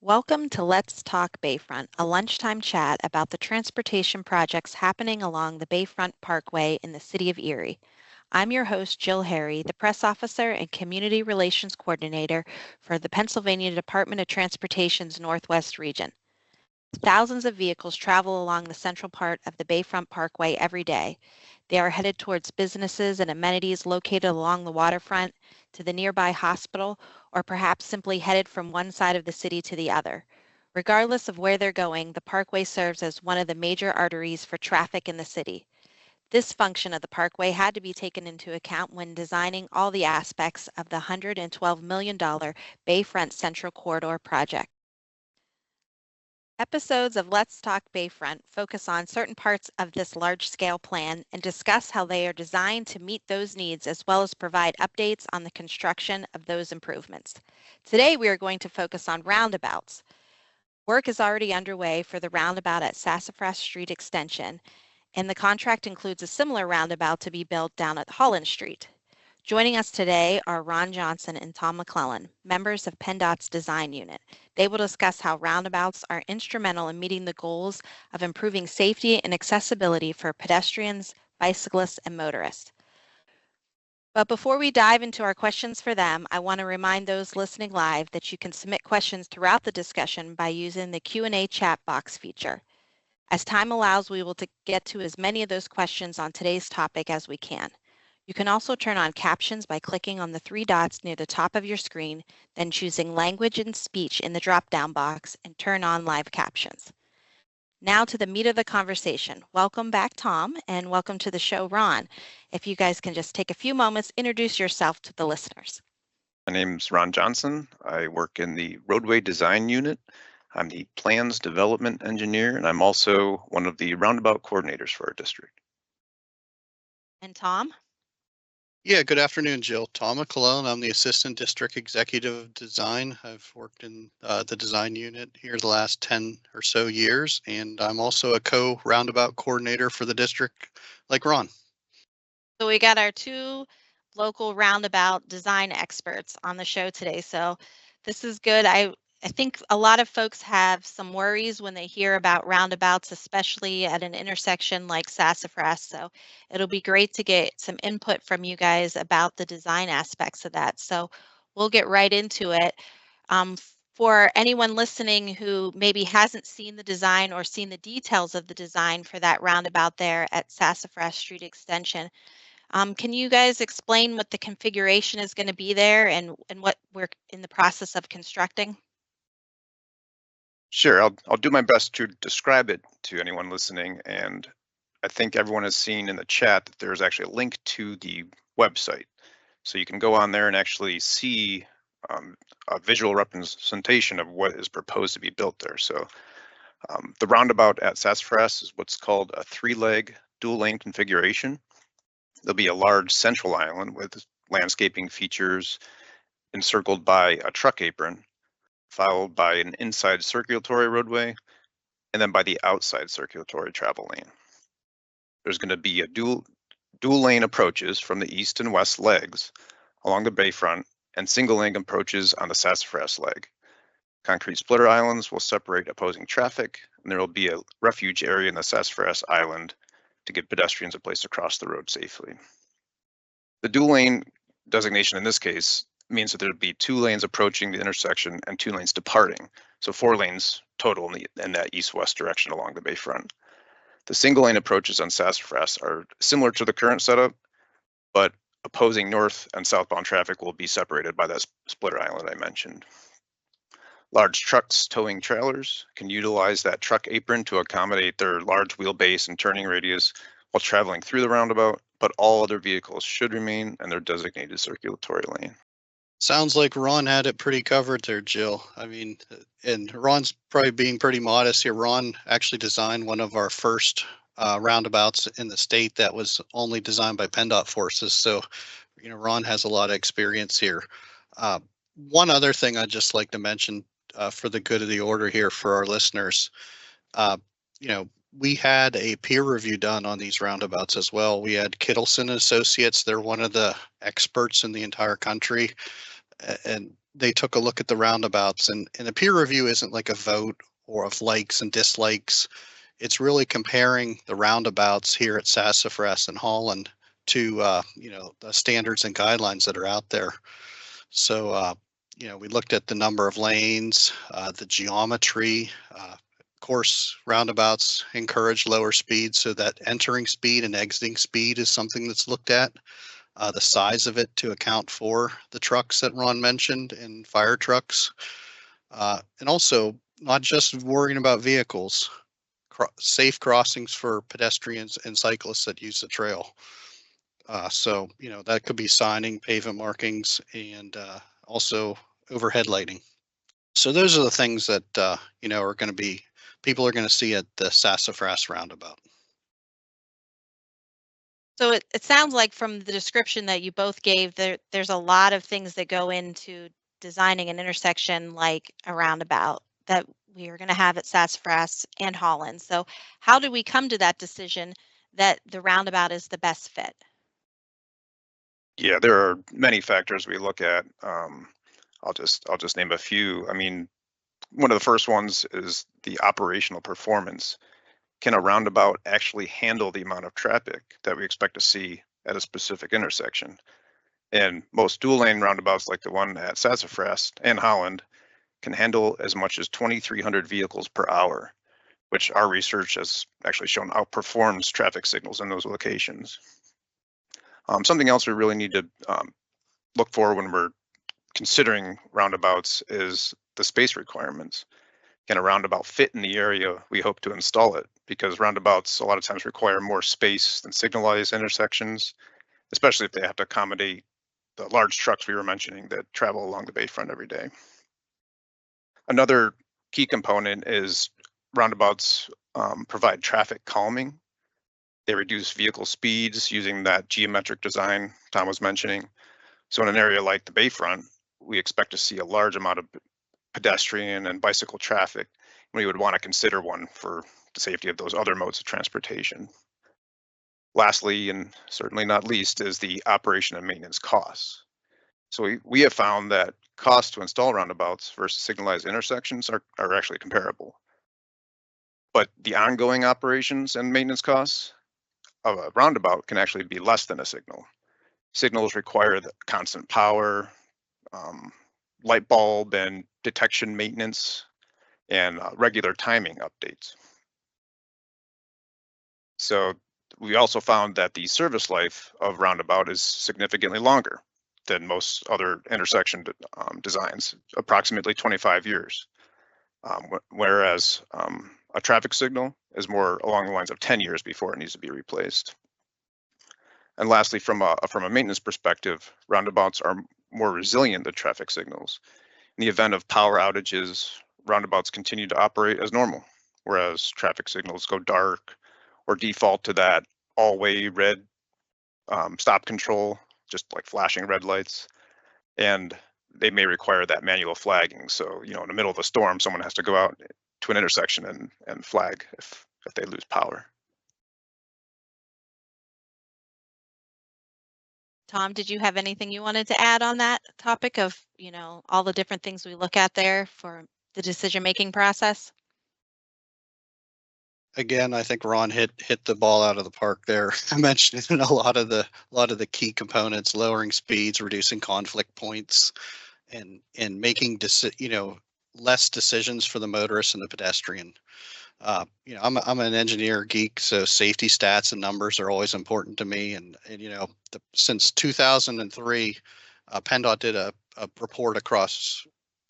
Welcome to Let's Talk Bayfront, a lunchtime chat about the transportation projects happening along the Bayfront Parkway in the city of Erie. I'm your host, Jill Harry, the press officer and community relations coordinator for the Pennsylvania Department of Transportation's Northwest region. Thousands of vehicles travel along the central part of the Bayfront Parkway every day. They are headed towards businesses and amenities located along the waterfront, to the nearby hospital, or perhaps simply headed from one side of the city to the other. Regardless of where they're going, the parkway serves as one of the major arteries for traffic in the city. This function of the parkway had to be taken into account when designing all the aspects of the $112 million Bayfront Central Corridor project. Episodes of Let's Talk Bayfront focus on certain parts of this large-scale plan and discuss how they are designed to meet those needs as well as provide updates on the construction of those improvements. Today we are going to focus on roundabouts. Work is already underway for the roundabout at Sassafras Street Extension, and the contract includes a similar roundabout to be built down at Holland Street. Joining us today are Ron Johnson and Tom McClelland, members of PennDOT's design unit. They will discuss how roundabouts are instrumental in meeting the goals of improving safety and accessibility for pedestrians, bicyclists, and motorists. But before we dive into our questions for them, I want to remind those listening live that you can submit questions throughout the discussion by using the Q&A chat box feature. As time allows, we will get to as many of those questions on today's topic as we can. You can also turn on captions by clicking on the three dots near the top of your screen, then choosing Language and Speech in the drop-down box and turn on live captions. Now to the meat of the conversation. Welcome back, Tom, and welcome to the show, Ron. If you guys can just take a few moments, introduce yourself to the listeners. My name's Ron Johnson. I work in the Roadway design unit. I'm the plans development engineer, and I'm also one of the roundabout coordinators for our district. And Tom? Yeah, good afternoon, Jill. Tom McClelland. I'm the Assistant District Executive of Design. I've worked in the design unit here the last 10 or so years, and I'm also a co-roundabout coordinator for the district, like Ron. So we got our two local roundabout design experts on the show today. So this is good. I think a lot of folks have some worries when they hear about roundabouts, especially at an intersection like Sassafras. So it'll be great to get some input from you guys about the design aspects of that. So we'll get right into it. For anyone listening who maybe hasn't seen the design or seen the details of the design for that roundabout there at Sassafras Street Extension, can you guys explain what the configuration is going to be there and what we're in the process of constructing? Sure, I'll do my best to describe it to anyone listening, and I think everyone has seen in the chat that there's actually a link to the website. So you can go on there and actually see a visual representation of what is proposed to be built there. So the roundabout at Sassafras is what's called a three-leg dual-lane configuration. There'll be a large central island with landscaping features encircled by a truck apron, followed by an inside circulatory roadway, and then by the outside circulatory travel lane. There's going to be a dual lane approaches from the east and west legs along the bayfront and single lane approaches on the Sassafras leg. Concrete splitter islands will separate opposing traffic, and there will be a refuge area in the Sassafras island to give pedestrians a place to cross the road safely. The dual lane designation in this case means that there'd be 2 lanes approaching the intersection and 2 lanes departing. So 4 lanes total in that east-west direction along the bayfront. The single lane approaches on Sassafras are similar to the current setup, but opposing north and southbound traffic will be separated by that splitter island I mentioned. Large trucks towing trailers can utilize that truck apron to accommodate their large wheelbase and turning radius while traveling through the roundabout, but all other vehicles should remain in their designated circulatory lane. Sounds like Ron had it pretty covered there, Jill. I mean, and Ron's probably being pretty modest here. Ron actually designed one of our first roundabouts in the state that was only designed by PennDOT forces. So, you know, Ron has a lot of experience here. One other thing I'd just like to mention for the good of the order here for our listeners, you know, we had a peer review done on these roundabouts as well. We had Kittleson Associates. They're one of the experts in the entire country. And they took a look at the roundabouts, and the peer review isn't like a vote or of likes and dislikes. It's really comparing the roundabouts here at Sassafras and Holland to, the standards and guidelines that are out there. So, we looked at the number of lanes, the geometry. Of course, roundabouts encourage lower speed, so that entering speed and exiting speed is something that's looked at. The size of it to account for the trucks that Ron mentioned and fire trucks. And also not just worrying about vehicles, safe crossings for pedestrians and cyclists that use the trail. So, that could be signing, pavement markings, and also overhead lighting. So those are the things that, are going to be, people are going to see at the Sassafras roundabout. So it sounds like from the description that you both gave, there's a lot of things that go into designing an intersection like a roundabout that we are going to have at Sassafras and Holland. So how do we come to that decision that the roundabout is the best fit? Yeah, there are many factors we look at. I'll just name a few. I mean, one of the first ones is the operational performance. Can a roundabout actually handle the amount of traffic that we expect to see at a specific intersection? And most dual lane roundabouts like the one at Sassafras and Holland can handle as much as 2,300 vehicles per hour, which our research has actually shown outperforms traffic signals in those locations. Something else we really need to look for when we're considering roundabouts is the space requirements. Can a roundabout fit in the area we hope to install it? Because roundabouts a lot of times require more space than signalized intersections, especially if they have to accommodate the large trucks we were mentioning that travel along the Bayfront every day. Another key component is roundabouts provide traffic calming. They reduce vehicle speeds using that geometric design Tom was mentioning. So in an area like the Bayfront, we expect to see a large amount of pedestrian and bicycle traffic. We would want to consider one for the safety of those other modes of transportation. Lastly, and certainly not least, is the operation and maintenance costs. So we have found that costs to install roundabouts versus signalized intersections are actually comparable. But the ongoing operations and maintenance costs of a roundabout can actually be less than a signal. Signals require the constant power, light bulb and detection maintenance, and regular timing updates. So we also found that the service life of roundabout is significantly longer than most other intersection designs, approximately 25 years, whereas a traffic signal is more along the lines of 10 years before it needs to be replaced. And lastly, from a maintenance perspective, roundabouts are more resilient than traffic signals. In the event of power outages, roundabouts continue to operate as normal, whereas traffic signals go dark or default to that all-way red stop control, just like flashing red lights. And they may require that manual flagging. So, in the middle of a storm, someone has to go out to an intersection and flag if they lose power. Tom, did you have anything you wanted to add on that topic of, all the different things we look at there for the decision-making process? Again, I think Ron hit the ball out of the park there. I mentioned a lot of the key components: lowering speeds, reducing conflict points, and making less decisions for the motorist and the pedestrian. I'm an engineer geek, so safety stats and numbers are always important to me. And since 2003, PennDOT did a report across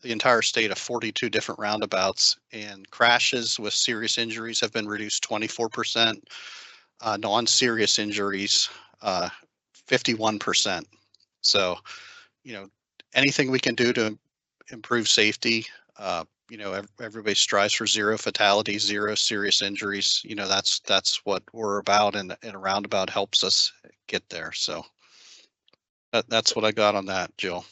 the entire state of 42 different roundabouts, and crashes with serious injuries have been reduced 24%, non-serious injuries 51%. So, anything we can do to improve safety, everybody strives for zero fatalities, zero serious injuries. That's what we're about, and a roundabout helps us get there. So that's what I got on that, Jill.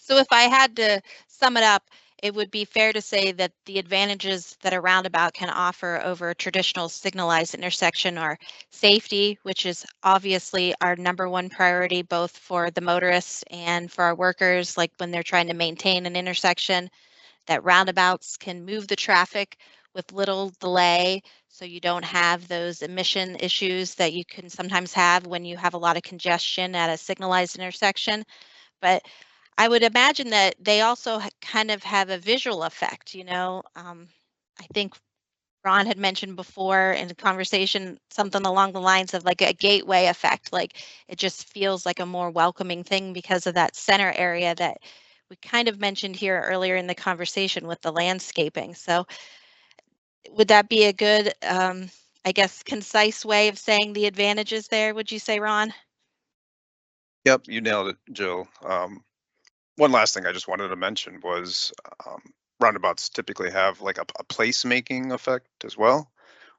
So if I had to sum it up, it would be fair to say that the advantages that a roundabout can offer over a traditional signalized intersection are safety, which is obviously our number one priority, both for the motorists and for our workers, like when they're trying to maintain an intersection, that roundabouts can move the traffic with little delay, so you don't have those emission issues that you can sometimes have when you have a lot of congestion at a signalized intersection. But I would imagine that they also kind of have a visual effect, you know. I think Ron had mentioned before in the conversation something along the lines of like a gateway effect. Like it just feels like a more welcoming thing because of that center area that we kind of mentioned here earlier in the conversation with the landscaping. So would that be a good, I guess, concise way of saying the advantages there, would you say, Ron? Yep, you nailed it, Jill. One last thing I just wanted to mention was roundabouts typically have like a place-making effect as well,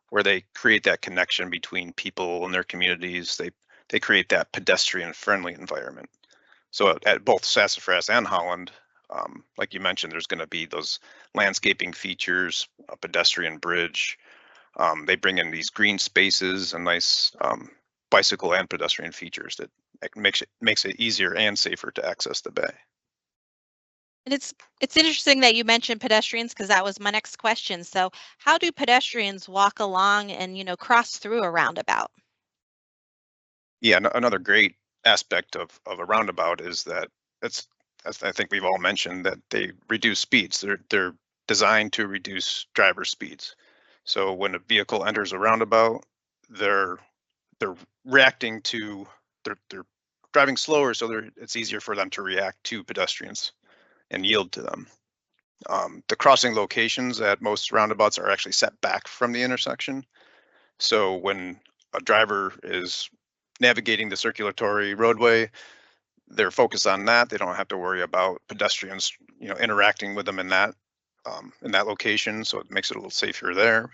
where they create that connection between people and their communities. They create that pedestrian-friendly environment. So at both Sassafras and Holland, like you mentioned, there's going to be those landscaping features, a pedestrian bridge. They bring in these green spaces and nice bicycle and pedestrian features that makes it easier and safer to access the bay. And it's interesting that you mentioned pedestrians because that was my next question. So how do pedestrians walk along and, you know, cross through a roundabout? Yeah, another great aspect of a roundabout is that it's, as I think we've all mentioned, that they reduce speeds. They're designed to reduce driver speeds. So when a vehicle enters a roundabout, they're they're reacting to they're driving slower, so it's easier for them to react to pedestrians and yield to them. The crossing locations at most roundabouts are actually set back from the intersection. So when a driver is navigating the circulatory roadway, they're focused on that. They don't have to worry about pedestrians, interacting with them in that location. So it makes it a little safer there.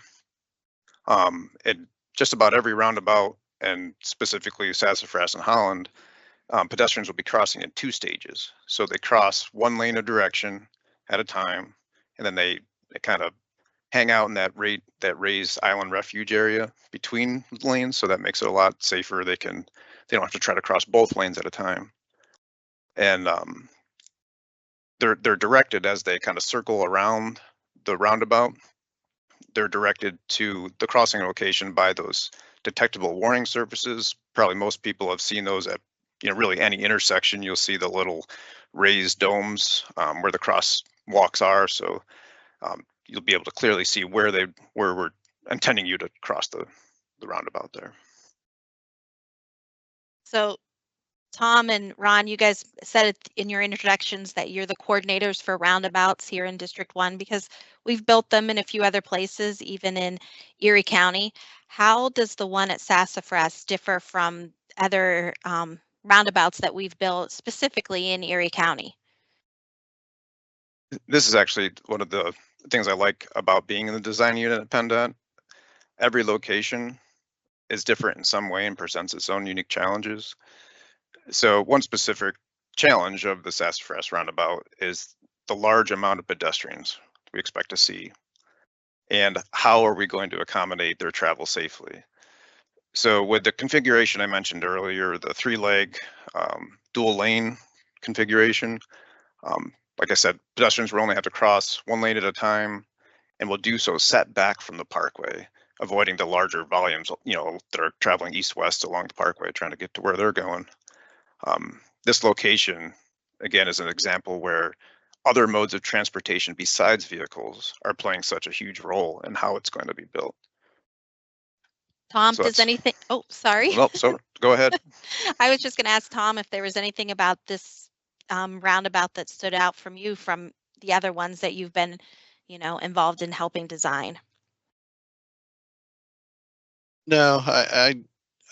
It just about every roundabout, and specifically Sassafras and Holland, pedestrians will be crossing in two stages. So they cross one lane of direction at a time, and then they kind of hang out in that raised island refuge area between lanes. So that makes it a lot safer. They don't have to try to cross both lanes at a time. And they're directed as they kind of circle around the roundabout. They're directed to the crossing location by those detectable warning surfaces. Probably most people have seen those at really any intersection. You'll see the little raised domes where the crosswalks are. So you'll be able to clearly see where we're intending you to cross the roundabout there. So Tom and Ron, you guys said it in your introductions that you're the coordinators for roundabouts here in District 1 because we've built them in a few other places, even in Erie County. How does the one at Sassafras differ from other roundabouts that we've built specifically in Erie County? This is actually one of the things I like about being in the design unit at PennDOT. Every location is different in some way and presents its own unique challenges. So one specific challenge of the Sassafras roundabout is the large amount of pedestrians we expect to see, and how are we going to accommodate their travel safely? So with the configuration I mentioned earlier, the three-leg dual lane configuration, like I said, pedestrians will only have to cross one lane at a time, and will do so set back from the parkway, avoiding the larger volumes, that are traveling east-west along the parkway, trying to get to where they're going. This location, again, is an example where other modes of transportation besides vehicles are playing such a huge role in how it's going to be built. Tom, So does anything, oh, sorry. Well, so go ahead. I was just going to ask Tom if there was anything about this roundabout that stood out from you from the other ones that you've been, involved in helping design. No,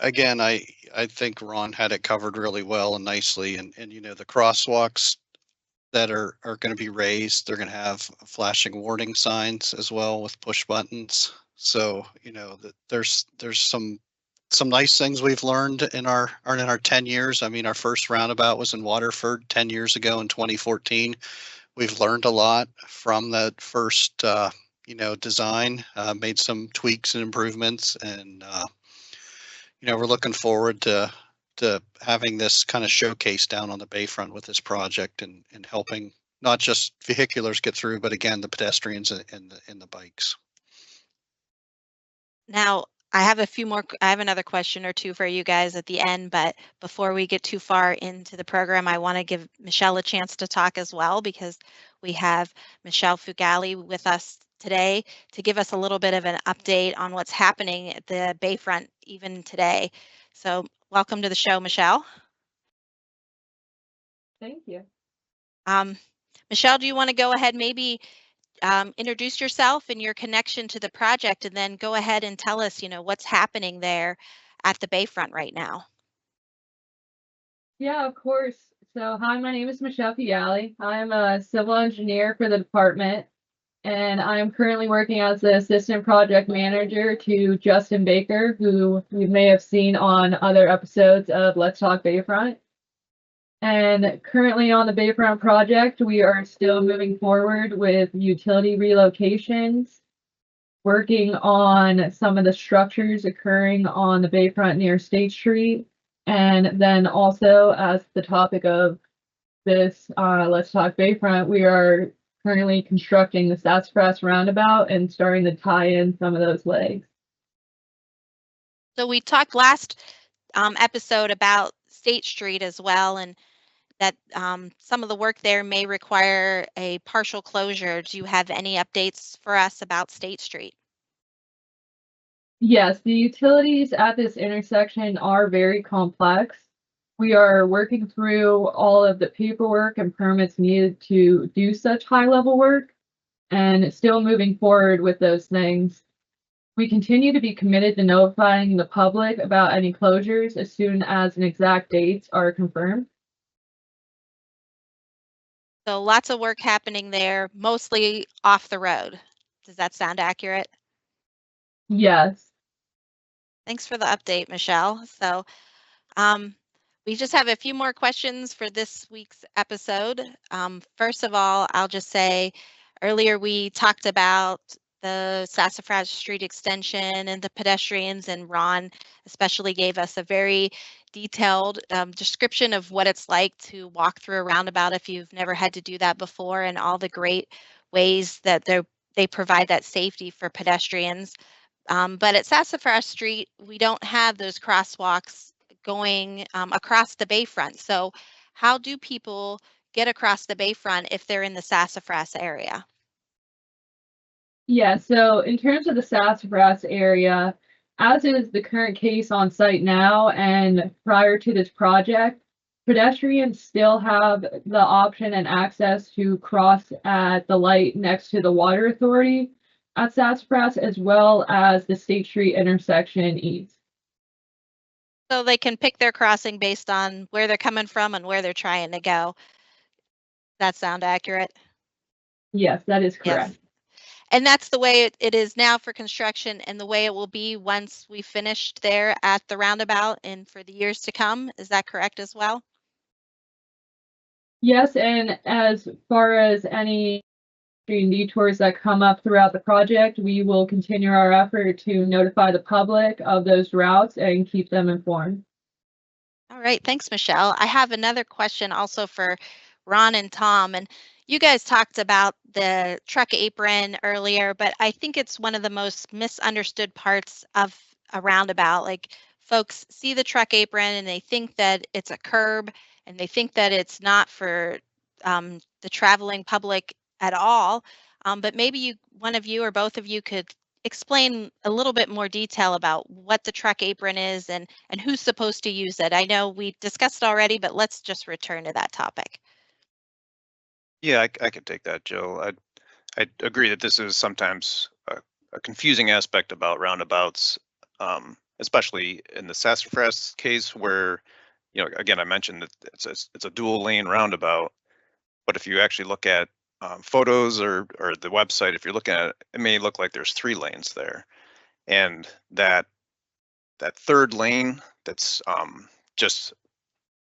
again, I think Ron had it covered really well and nicely, and the crosswalks that are going to be raised, they're going to have flashing warning signs as well with push buttons. So that there's some nice things we've learned in our 10 years. I mean, our first roundabout was in Waterford 10 years ago in 2014. We've learned a lot from that first, design, made some tweaks and improvements, and we're looking forward to having this kind of showcase down on the Bayfront with this project and helping not just vehiculars get through, but again, the pedestrians and the bikes. Now, I have another question or two for you guys at the end, but before we get too far into the program, I want to give Michelle a chance to talk as well because we have Michelle Fugagli with us today to give us a little bit of an update on what's happening at the Bayfront even today. So welcome to the show, Michelle. Thank you. Michelle, do you want to go ahead maybe introduce yourself and your connection to the project, and then go ahead and tell us, what's happening there at the Bayfront right now. Yeah, of course. So, hi, my name is Michelle Fugagli. I'm a civil engineer for the department, and I'm currently working as the assistant project manager to Justin Baker, who you may have seen on other episodes of Let's Talk Bayfront. And currently on the Bayfront project, we are still moving forward with utility relocations, working on some of the structures occurring on the Bayfront near State Street. And then also, as the topic of this Let's Talk Bayfront, we are currently constructing the Sassafras Roundabout and starting to tie in some of those legs. So we talked last episode about State Street as well, and that some of the work there may require a partial closure. Do you have any updates for us about State Street? Yes, the utilities at this intersection are very complex. We are working through all of the paperwork and permits needed to do such high-level work and still moving forward with those things. We continue to be committed to notifying the public about any closures as soon as an exact dates are confirmed. So lots of work happening there, mostly off the road. Does that sound accurate? Yes. Thanks for the update, Michelle. So we just have a few more questions for this week's episode. First of all, I'll just say earlier we talked about the Sassafras Street extension and the pedestrians, and Ron especially gave us a very detailed description of what it's like to walk through a roundabout if you've never had to do that before, and all the great ways that they provide that safety for pedestrians. But at Sassafras Street, we don't have those crosswalks going across the Bayfront. So how do people get across the Bayfront if they're in the Sassafras area? Yeah, so in terms of the Sassafras area, as is the current case on site now and prior to this project, pedestrians still have the option and access to cross at the light next to the Water Authority at Sassafras, as well as the State Street intersection east. So they can pick their crossing based on where they're coming from and where they're trying to go. That sound accurate? Yes, that is correct. Yes. And that's the way it is now for construction, and the way it will be once we finished there at the roundabout and for the years to come. Is that correct as well? Yes, and as far as any detours that come up throughout the project, we will continue our effort to notify the public of those routes and keep them informed. All right, thanks, Michelle. I have another question also for Ron and Tom. And you guys talked about the truck apron earlier, but I think it's one of the most misunderstood parts of a roundabout. Like, folks see the truck apron and they think that it's a curb, and they think that it's not for the traveling public at all. But maybe one of you or both of you could explain a little bit more detail about what the truck apron is and who's supposed to use it. I know we discussed it already, but let's just return to that topic. Yeah, I could take that, Jill. I agree that this is sometimes a confusing aspect about roundabouts, especially in the Sassafras case where, again, I mentioned that it's a dual lane roundabout, but if you actually look at photos or the website, if you're looking at it, it may look like there's 3 lanes there, and that third lane that's just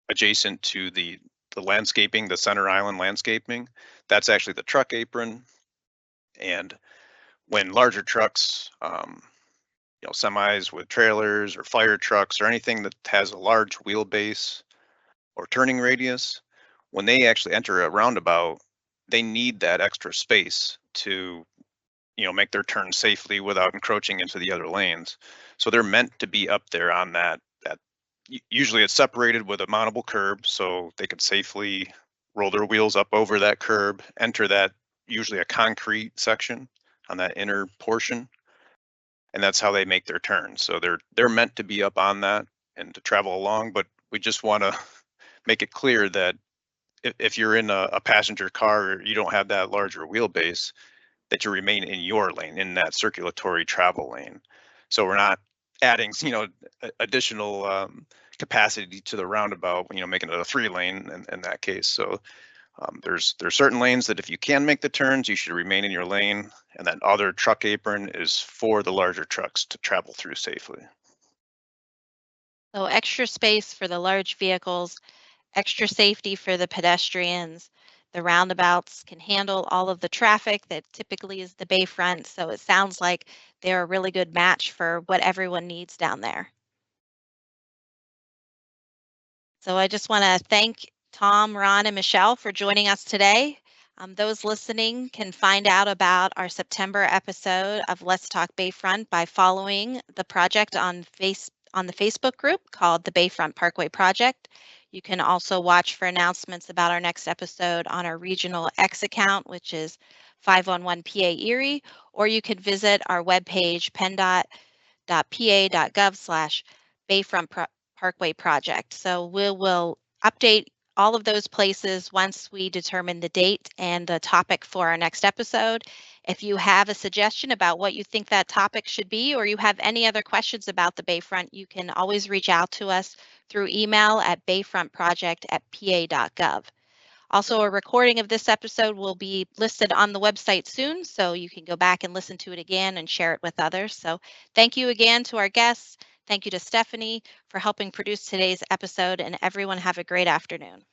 adjacent to the landscaping, the center island landscaping, that's actually the truck apron. And when larger trucks, semis with trailers or fire trucks or anything that has a large wheelbase or turning radius, when they actually enter a roundabout, they need that extra space to make their turn safely without encroaching into the other lanes. So they're meant to be up there on that usually it's separated with a mountable curb so they could safely roll their wheels up over that curb, enter that usually a concrete section on that inner portion, and that's how they make their turn. So they're meant to be up on that and to travel along, but we just want to make it clear that if you're in a passenger car or you don't have that larger wheelbase, that you remain in your lane, in that circulatory travel lane. So we're not adding, additional capacity to the roundabout, making it a 3-lane in that case. So there's certain lanes that if you can make the turns, you should remain in your lane, and that other truck apron is for the larger trucks to travel through safely. So extra space for the large vehicles, extra safety for the pedestrians. The roundabouts can handle all of the traffic that typically is the Bayfront. So it sounds like they're a really good match for what everyone needs down there. So I just want to thank Tom, Ron, and Michelle for joining us today. Those listening can find out about our September episode of Let's Talk Bayfront by following the project on the Facebook group called the Bayfront Parkway Project. You can also watch for announcements about our next episode on our regional X account, which is 511 PA Erie, or you could visit our webpage, pendot.pa.gov/Bayfront Parkway Project. So we will update all of those places once we determine the date and the topic for our next episode. If you have a suggestion about what you think that topic should be, or you have any other questions about the Bayfront, you can always reach out to us through email at bayfrontproject@pa.gov. Also, a recording of this episode will be listed on the website soon, so you can go back and listen to it again and share it with others. So thank you again to our guests. Thank you to Stephanie for helping produce today's episode, and everyone have a great afternoon.